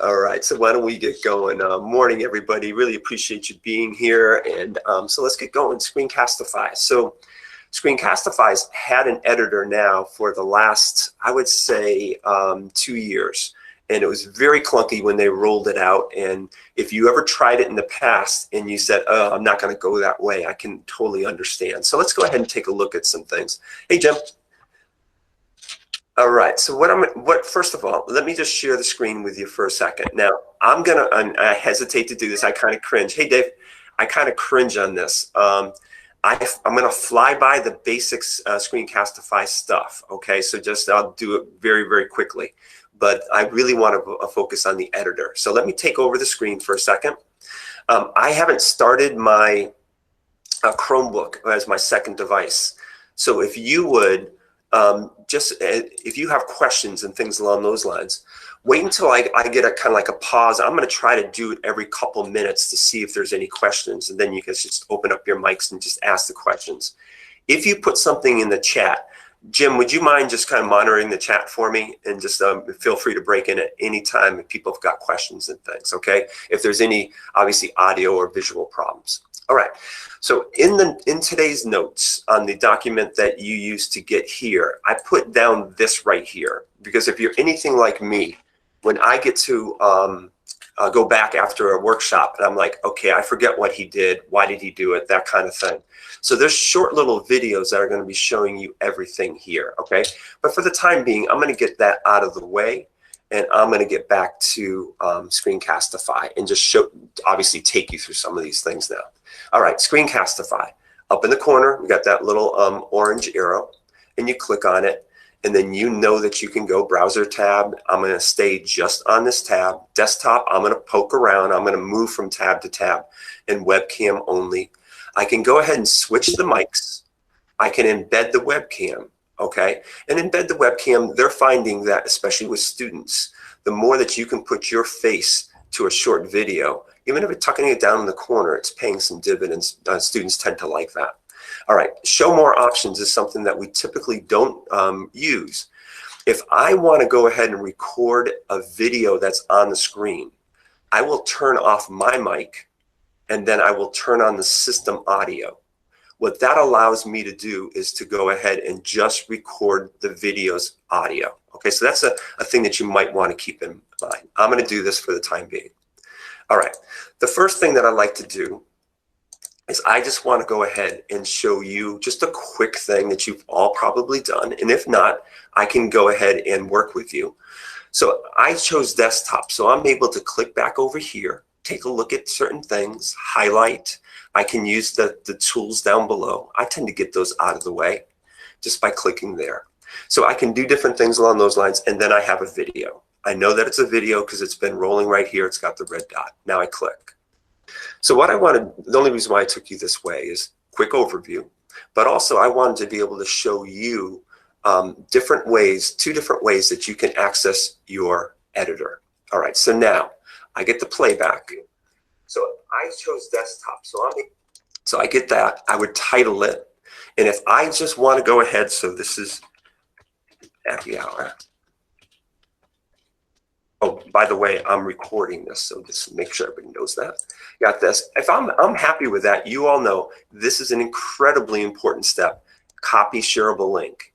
All right, so why don't we get going? Morning, everybody. Really appreciate you being here. And so let's get going. Screencastify. So Screencastify's had an editor now for the last, I would say, 2 years. And it was very clunky when they rolled it out. And if you ever tried it in the past and you said, oh, I'm not going to go that way, I can totally understand. So let's go ahead and take a look at some things. Hey, Jim. All right, so first of all, let me just share the screen with you for a second. Now, I hesitate to do this, I kind of cringe. Hey, Dave, I kind of cringe on this. I'm gonna fly by the basics Screencastify stuff, okay? So I'll do it very, very quickly. But I really want to focus on the editor. So let me take over the screen for a second. I haven't started my Chromebook as my second device. So if you would, if you have questions and things along those lines, wait until I get a kind of like a pause. I'm going to try to do it every couple minutes to see if there's any questions, and then you can just open up your mics and just ask the questions. If you put something in the chat, Jim, would you mind just kind of monitoring the chat for me, and just feel free to break in at any time if people have got questions and things, okay? If there's any, obviously, audio or visual problems. All right, so in today's notes on the document that you used to get here, I put down this right here, because if you're anything like me, when I get to go back after a workshop and I'm like, okay, I forget what he did, why did he do it, that kind of thing. So there's short little videos that are going to be showing you everything here, okay? But for the time being, I'm going to get that out of the way, and I'm going to get back to Screencastify and just obviously take you through some of these things now. All right, Screencastify. Up in the corner, we got that little orange arrow, and you click on it, and then you know that you can go browser tab. I'm going to stay just on this tab. Desktop, I'm going to poke around. I'm going to move from tab to tab, and webcam only. I can go ahead and switch the mics. I can embed the webcam, okay? And embed the webcam, they're finding that, especially with students, the more that you can put your face to a short video, even if it's tucking it down in the corner, it's paying some dividends. Students tend to like that. All right, show more options is something that we typically don't use. If I want to go ahead and record a video that's on the screen, I will turn off my mic, and then I will turn on the system audio. What that allows me to do is to go ahead and just record the video's audio. Okay, so that's a thing that you might want to keep in mind. I'm going to do this for the time being. All right, the first thing that I like to do is I just want to go ahead and show you just a quick thing that you've all probably done. And if not, I can go ahead and work with you. So I chose desktop, so I'm able to click back over here, take a look at certain things, highlight. I can use the tools down below. I tend to get those out of the way just by clicking there. So I can do different things along those lines, and then I have a video. I know that it's a video because it's been rolling right here. It's got the red dot. Now I click. So what I wanted, the only reason why I took you this way is quick overview, but also I wanted to be able to show you different ways, 2 different ways that you can access your editor. All right, so now I get the playback. So I chose desktop, so I get that. I would title it, and if I just want to go ahead, so this is happy hour. Oh, by the way, I'm recording this, so just make sure everybody knows that. Got this. If I'm happy with that, you all know this is an incredibly important step. Copy shareable link.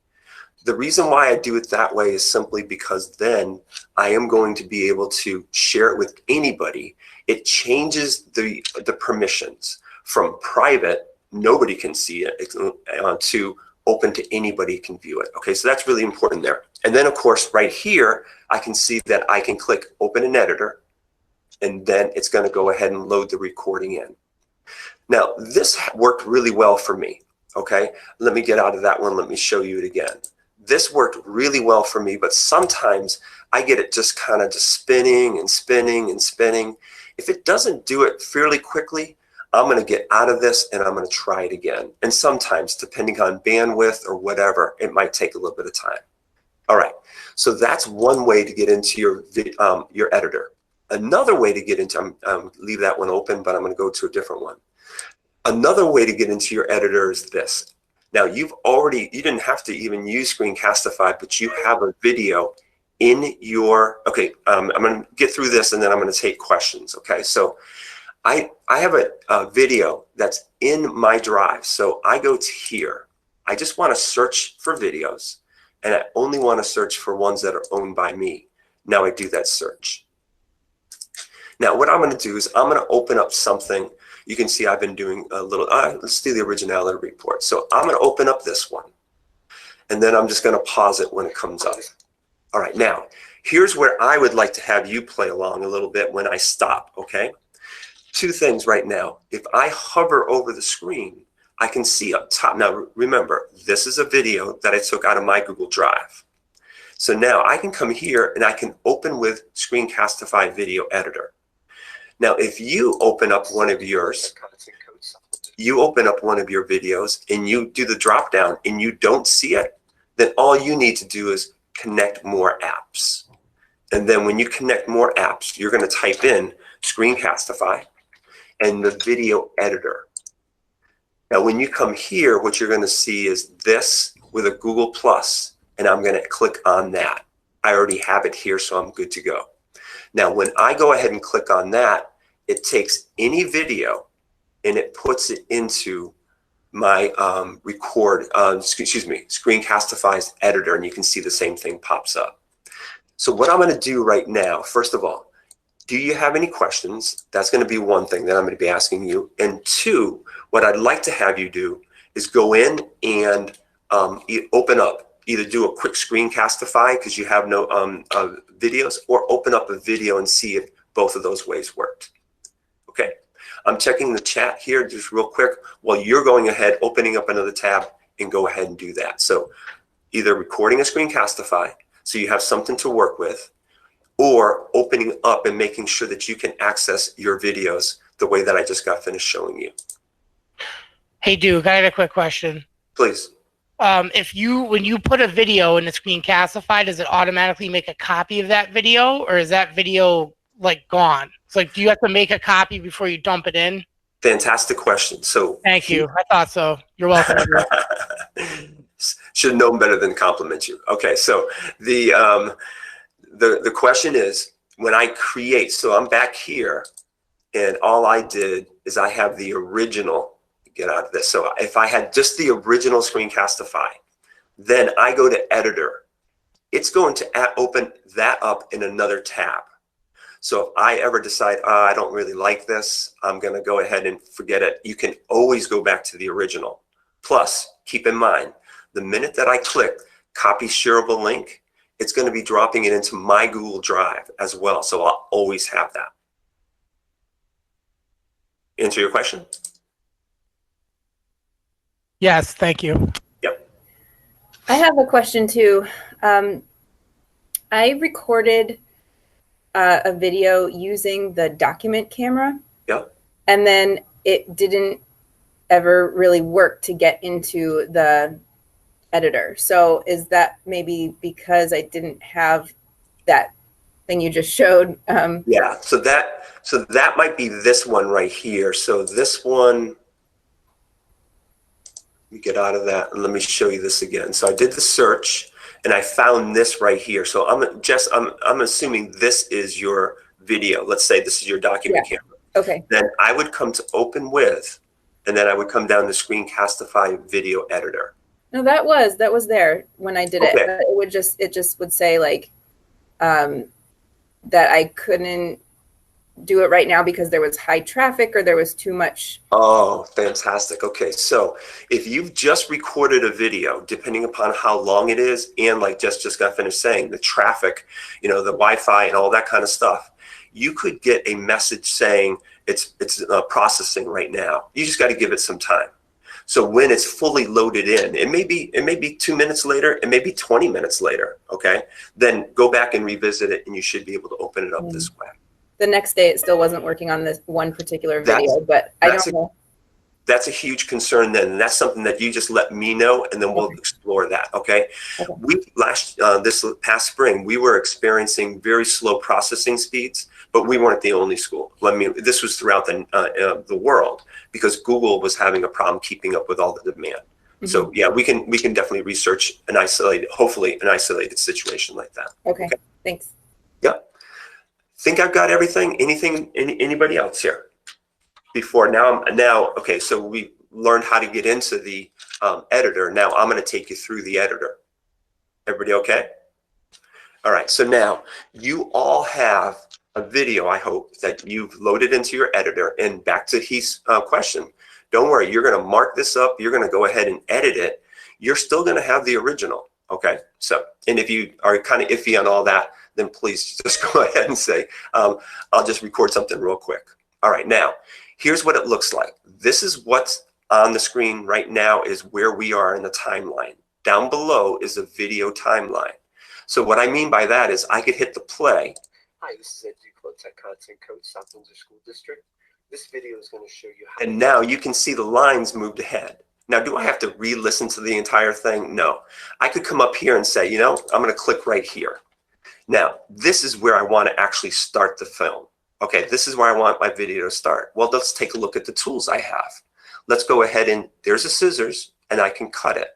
The reason why I do it that way is simply because then I am going to be able to share it with anybody. It changes the permissions from private, nobody can see it, to open to anybody can view it. Okay, so that's really important there. And then of course right here, I can see that I can click open an editor, and then it's going to go ahead and load the recording in. Now this worked really well for me. Okay, let me get out of that one. Let me show you it again. This worked really well for me, but sometimes I get it just kind of just spinning and spinning and spinning. If it doesn't do it fairly quickly, I'm going to get out of this and I'm going to try it again. And sometimes, depending on bandwidth or whatever, it might take a little bit of time. All right, so that's one way to get into your editor. Another way to get into, leave that one open, but I'm going to go to a different one. Another way to get into your editor is this. Now you didn't have to even use Screencastify, but you have a video in your, okay, I'm going to get through this and then I'm going to take questions. Okay, so I have a video that's in my drive. So I go to here. I just want to search for videos, and I only want to search for ones that are owned by me. Now I do that search. Now what I'm going to do is I'm going to open up something. You can see I've been doing a little, let's do the originality report. So I'm going to open up this one, and then I'm just going to pause it when it comes up. All right, now here's where I would like to have you play along a little bit when I stop, okay? Two things right now. If I hover over the screen, I can see up top. Now remember, this is a video that I took out of my Google Drive. So now I can come here and I can open with Screencastify Video Editor. Now if you open up one of yours, you open up one of your videos and you do the drop down and you don't see it, then all you need to do is connect more apps. And then when you connect more apps, you're going to type in Screencastify and the video editor. Now, when you come here, what you're going to see is this with a Google Plus, and I'm going to click on that. I already have it here, so I'm good to go. Now, when I go ahead and click on that, it takes any video and it puts it into my Screencastify's editor, and you can see the same thing pops up. So what I'm going to do right now, first of all, do you have any questions? That's going to be one thing that I'm going to be asking you. And two, what I'd like to have you do is go in and open up, either do a quick Screencastify because you have no videos, or open up a video and see if both of those ways worked. Okay, I'm checking the chat here just real quick while you're going ahead, opening up another tab, and go ahead and do that. So either recording a Screencastify so you have something to work with, or opening up and making sure that you can access your videos the way that I just got finished showing you. Hey, Duke, I had a quick question. Please. When you put a video in the Screencastify, does it automatically make a copy of that video, or is that video like gone? It's like, do you have to make a copy before you dump it in? Fantastic question. So thank you. I thought so. You're welcome. Should have known better than compliment you. Okay, so the question is, when I create, so I'm back here, and all I did is I have the original. Get out of this. So if I had just the original Screencastify, then I go to editor. It's going to open that up in another tab. So if I ever decide, I don't really like this, I'm going to go ahead and forget it. You can always go back to the original. Plus, keep in mind, the minute that I click copy shareable link, it's going to be dropping it into my Google Drive as well. So I'll always have that. Answer your question? Yes, thank you. Yep. I have a question too. I recorded a video using the document camera. Yep. And then it didn't ever really work to get into the editor. So is that maybe because I didn't have that thing you just showed? Yeah, so that might be this one right here. So this one, let me get out of that and let me show you this again. So I did the search and I found this right here. So I'm assuming this is your video. Let's say this is your document camera. Okay. Then I would come to open with, and then I would come down to Screencastify Video Editor. No, that was there when I did it. Okay. But it just would say like that I couldn't do it right now because there was high traffic or there was too much. Oh, fantastic. Okay, so if you've just recorded a video, depending upon how long it is, and like just got finished saying, the traffic, the Wi-Fi and all that kind of stuff, you could get a message saying it's processing right now. You just got to give it some time. So when it's fully loaded in, it may be 2 minutes later, it may be 20 minutes later. Okay, then go back and revisit it, and you should be able to open it up this way. The next day, it still wasn't working on this one particular video, but I don't know. That's a huge concern then, and that's something that you just let me know, and then we'll explore that, okay? This past spring, we were experiencing very slow processing speeds, but we weren't the only school. This was throughout the world because Google was having a problem keeping up with all the demand. So yeah, we can definitely research an isolated, hopefully an isolated situation like that. Okay. Thanks. Yeah. Think I've got everything. Anybody else here? Before now, okay, so we learned how to get into the editor. Now I'm going to take you through the editor. Everybody okay? All right, so now you all have a video, I hope, that you've loaded into your editor. And back to Heath's question, don't worry, you're going to mark this up. You're going to go ahead and edit it. You're still going to have the original, okay? So, and if you are kind of iffy on all that, then please just go ahead and say, I'll just record something real quick. All right, now, here's what it looks like. This is what's on the screen right now is where we are in the timeline. Down below is a video timeline. So what I mean by that is I could hit the play. Hi, this is Ed Duclos, Tech Content Coach, South Windsor School District. This video is going to show you how. And now you can see the lines moved ahead. Now, do I have to re-listen to the entire thing? No. I could come up here and say, you know, I'm going to click right here. Now, this is where I want to actually start the film. Okay, this is where I want my video to start. Well, let's take a look at the tools I have. Let's go ahead and there's a scissors and I can cut it.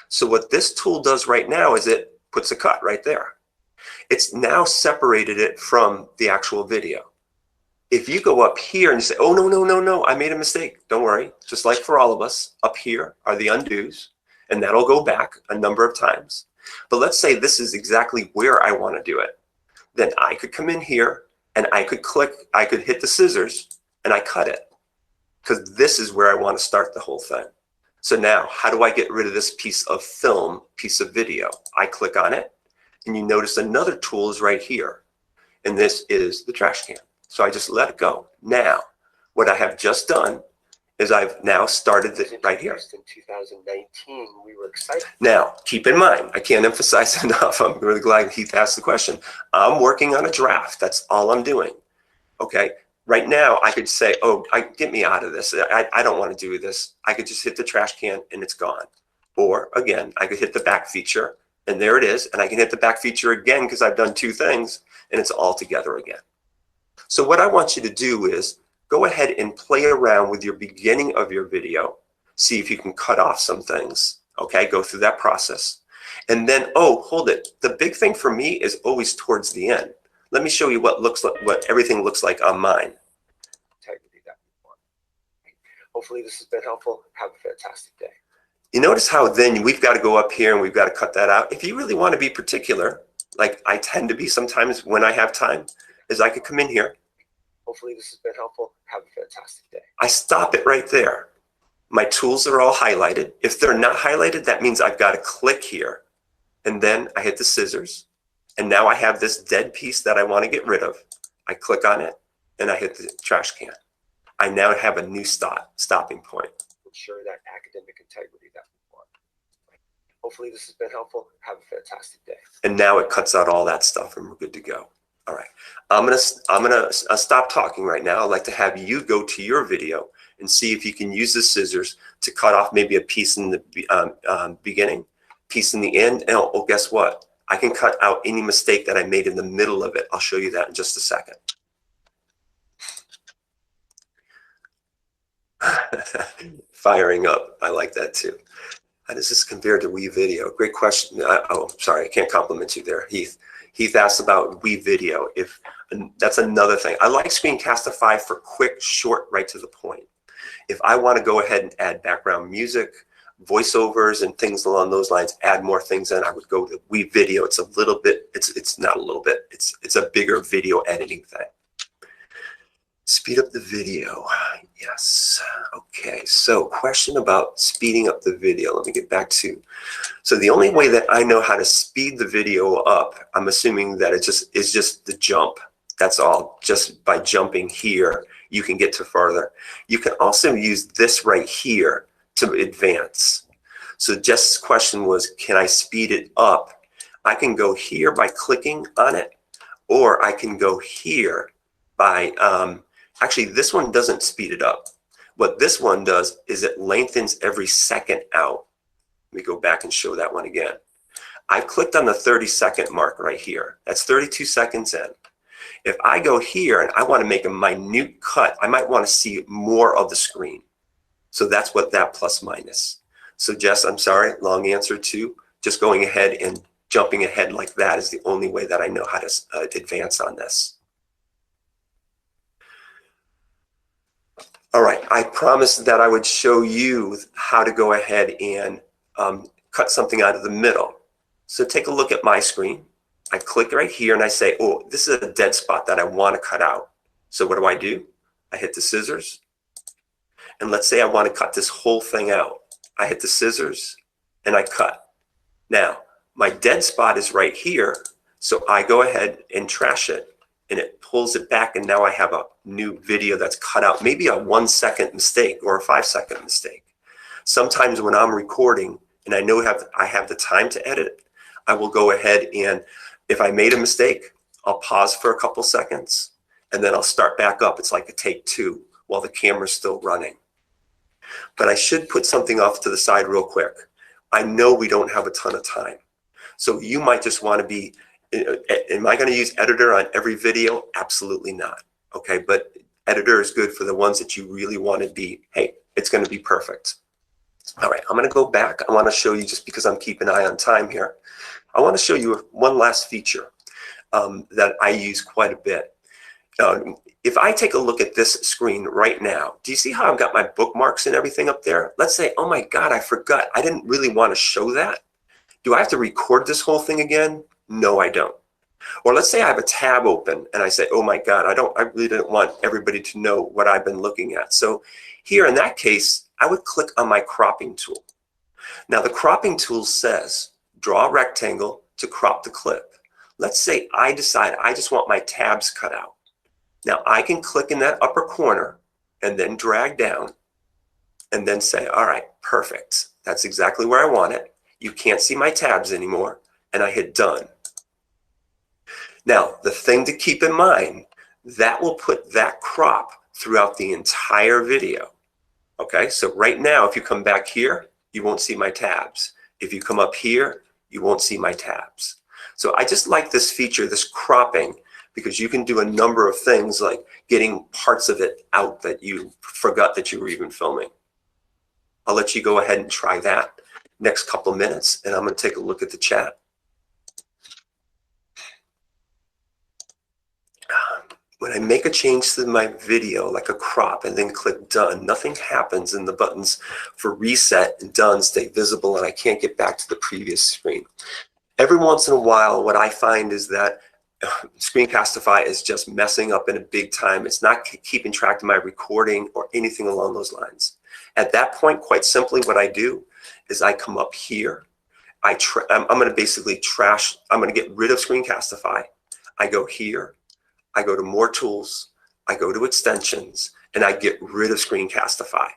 So what this tool does right now is it puts a cut right there. It's now separated it from the actual video. If you go up here and you say, oh, no, I made a mistake. Don't worry. Just like for all of us, up here are the undos, and that'll go back a number of times. But let's say this is exactly where I want to do it. Then I could come in here and I could click, I could hit the scissors and I cut it because this is where I want to start the whole thing. So now how do I get rid of this piece of film, piece of video? I click on it and you notice another tool is right here. And this is the trash can. So I just let it go. Now, what I have just done is I've now started it right here. In 2019, we were excited. Now, keep in mind, I can't emphasize enough. I'm really glad Heath asked the question. I'm working on a draft. That's all I'm doing. Okay. Right now, I could say, oh, get me out of this. I don't want to do this. I could just hit the trash can and it's gone. Or again, I could hit the back feature and there it is. And I can hit the back feature again because I've done two things and it's all together again. So what I want you to do is go ahead and play around with your beginning of your video. See if you can cut off some things. Okay, go through that process. And then, oh, hold it. The big thing for me is always towards the end. Let me show you what everything looks like on mine. Hopefully this has been helpful. Have a fantastic day. You notice how then we've got to go up here and we've got to cut that out. If you really want to be particular, like I tend to be sometimes when I have time, is I could come in here. Hopefully this has been helpful. Have a fantastic day. I stop it right there. My tools are all highlighted. If they're not highlighted, that means I've got to click here. And then I hit the scissors. And now I have this dead piece that I want to get rid of. I click on it and I hit the trash can. I now have a new stopping point. Ensure that academic integrity that we want. Hopefully this has been helpful. Have a fantastic day. And now it cuts out all that stuff and we're good to go. All right, I'm gonna stop talking right now. I'd like to have you go to your video and see if you can use the scissors to cut off maybe a piece in the beginning, piece in the end. And oh, guess what? I can cut out any mistake that I made in the middle of it. I'll show you that in just a second. Firing up, I like that too. How does this compare to WeVideo? Great question. Oh, sorry, I can't compliment you there, Heath. Heath asked about WeVideo. That's another thing. I like Screencastify for quick, short, right to the point. If I want to go ahead and add background music, voiceovers, and things along those lines, add more things in, I would go to WeVideo. It's a little bit, it's not a little bit, it's a bigger video editing thing. Speed up the video. Yes. Okay. So question about speeding up the video. Let me get back to. So the only way that I know how to speed the video up, I'm assuming that it is just the jump. That's all. Just by jumping here, you can get to further. You can also use this right here to advance. So Jess's question was, can I speed it up? I can go here by clicking on it, or I can go here by actually, this one doesn't speed it up. What this one does is it lengthens every second out. Let me go back and show that one again. I've clicked on the 30-second mark right here. That's 32 seconds in. If I go here and I want to make a minute cut, I might want to see more of the screen. So that's what that plus minus. So Jess, I'm sorry, long answer to just going ahead and jumping ahead like that is the only way that I know how to advance on this. All right, I promised that I would show you how to go ahead and cut something out of the middle. So take a look at my screen. I click right here and I say, oh, this is a dead spot that I want to cut out. So what do? I hit the scissors. And let's say I want to cut this whole thing out. I hit the scissors and I cut. Now, my dead spot is right here. So I go ahead and trash it and it pulls it back. And now I have a new video that's cut out, maybe a 1 second mistake or a 5 second mistake. Sometimes when I'm recording and I know I have the time to edit it, I will go ahead and if I made a mistake, I'll pause for a couple seconds and then I'll start back up. It's like a take 2 while the camera's still running. But I should put something off to the side real quick. I know we don't have a ton of time. So you might just want to be, am I going to use editor on every video? Absolutely not. Okay, but editor is good for the ones that you really want to be, hey, it's going to be perfect. All right, I'm going to go back. I want to show you, just because I'm keeping an eye on time here, I want to show you one last feature that I use quite a bit. If I take a look at this screen right now, do you see how I've got my bookmarks and everything up there? Let's say, oh my God, I forgot. I didn't really want to show that. Do I have to record this whole thing again? No, I don't. Or let's say I have a tab open and I say, oh my God, I really didn't want everybody to know what I've been looking at. So here in that case, I would click on my cropping tool. Now the cropping tool says, draw a rectangle to crop the clip. Let's say I decide I just want my tabs cut out. Now I can click in that upper corner and then drag down and then say, all right, perfect. That's exactly where I want it. You can't see my tabs anymore. And I hit done. Now, the thing to keep in mind, that will put that crop throughout the entire video. Okay, so right now, if you come back here, you won't see my tabs. If you come up here, you won't see my tabs. So I just like this feature, this cropping, because you can do a number of things like getting parts of it out that you forgot that you were even filming. I'll let you go ahead and try that next couple minutes, and I'm going to take a look at the chat. When I make a change to my video, like a crop, and then click done, nothing happens, and the buttons for reset and done stay visible, and I can't get back to the previous screen. Every once in a while, what I find is that Screencastify is just messing up in a big time. It's not keeping track of my recording or anything along those lines. At that point, quite simply, what I do is I come up here. I'm going to basically trash. I'm going to get rid of Screencastify. I go here. I go to more tools. I go to extensions, and I get rid of Screencastify.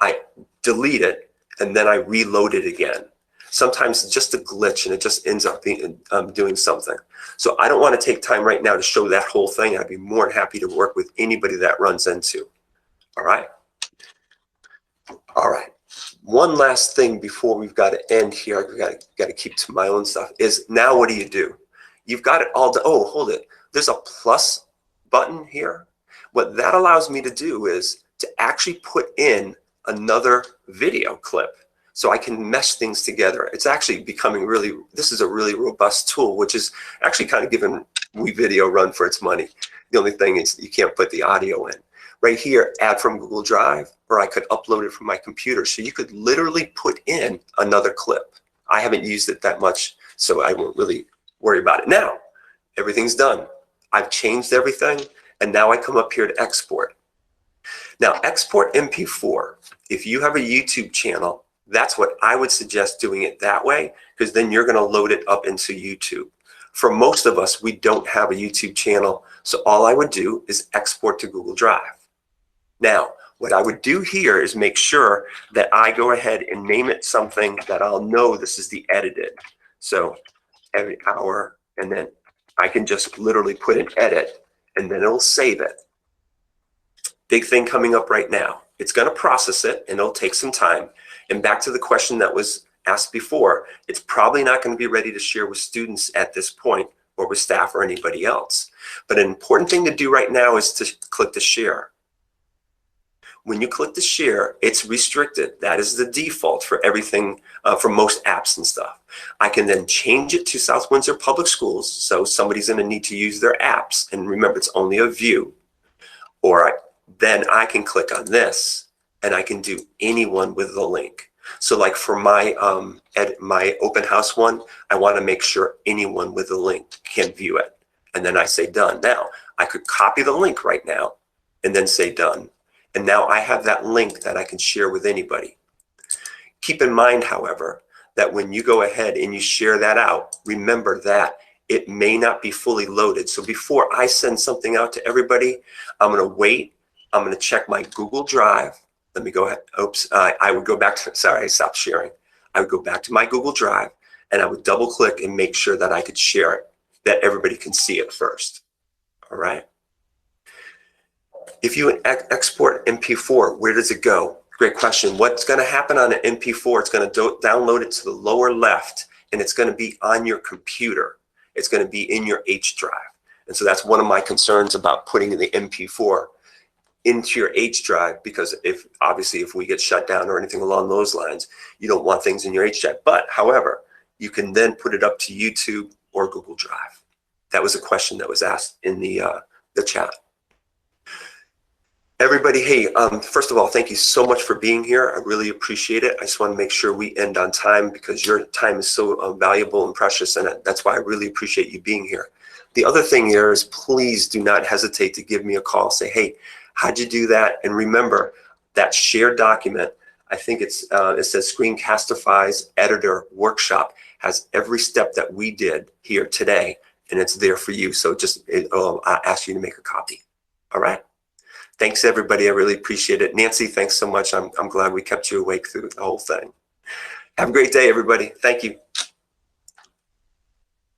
I delete it, and then I reload it again. Sometimes it's just a glitch, and it just ends up being, doing something. So I don't want to take time right now to show that whole thing. I'd be more than happy to work with anybody that runs into. All right. All right. One last thing before we've got to end here, I've got to keep to my own stuff, is now what do? You've got it all. Oh, hold it. There's a plus button here. What that allows me to do is to actually put in another video clip so I can mesh things together. It's actually becoming really, this is a really robust tool, which is actually kind of giving WeVideo run for its money. The only thing is you can't put the audio in. Right here, add from Google Drive, or I could upload it from my computer. So you could literally put in another clip. I haven't used it that much, so I won't really worry about it. Now, everything's done. I've changed everything, and now I come up here to export. Now, export MP4. If you have a YouTube channel, that's what I would suggest doing it that way, because then you're going to load it up into YouTube. For most of us, we don't have a YouTube channel, so all I would do is export to Google Drive. Now, what I would do here is make sure that I go ahead and name it something that I'll know this is the edited. So every hour, and then I can just literally put an edit, and then it'll save it. Big thing coming up right now. It's going to process it, and it'll take some time. And back to the question that was asked before, it's probably not going to be ready to share with students at this point, or with staff or anybody else. But an important thing to do right now is to click the share. when you click the share, it's restricted. That is the default for everything, for most apps and stuff. I can then change it to South Windsor Public Schools. So somebody's going to need to use their apps. And remember, it's only a view. Or then I can click on this and I can do anyone with the link. So like for my my open house one, I want to make sure anyone with the link can view it. And then I say done. Now I could copy the link right now and then say done. And now I have that link that I can share with anybody. Keep in mind, however, that when you go ahead and you share that out, remember that it may not be fully loaded. So before I send something out to everybody, I'm going to wait. I'm going to check my Google Drive. Let me go ahead. Oops. I would go back to, sorry, I stopped sharing. I would go back to my Google Drive and I would double click and make sure that I could share it, that everybody can see it first. All right. If you export MP4, where does it go? Great question. What's going to happen on an MP4? It's going to download it to the lower left, and it's going to be on your computer. It's going to be in your H drive. And so that's one of my concerns about putting the MP4 into your H drive, because obviously if we get shut down or anything along those lines, you don't want things in your H drive. But however, you can then put it up to YouTube or Google Drive. That was a question that was asked in the chat. Everybody, hey, first of all, thank you so much for being here. I really appreciate it. I just want to make sure we end on time because your time is so valuable and precious, and that's why I really appreciate you being here. The other thing here is please do not hesitate to give me a call. Say, hey, how'd you do that? And remember that shared document, I think it says Screencastify's editor workshop has every step that we did here today, and it's there for you. So just I'll ask you to make a copy. All right. Thanks, everybody. I really appreciate it. Nancy, thanks so much. I'm glad we kept you awake through the whole thing. Have a great day, everybody. Thank you.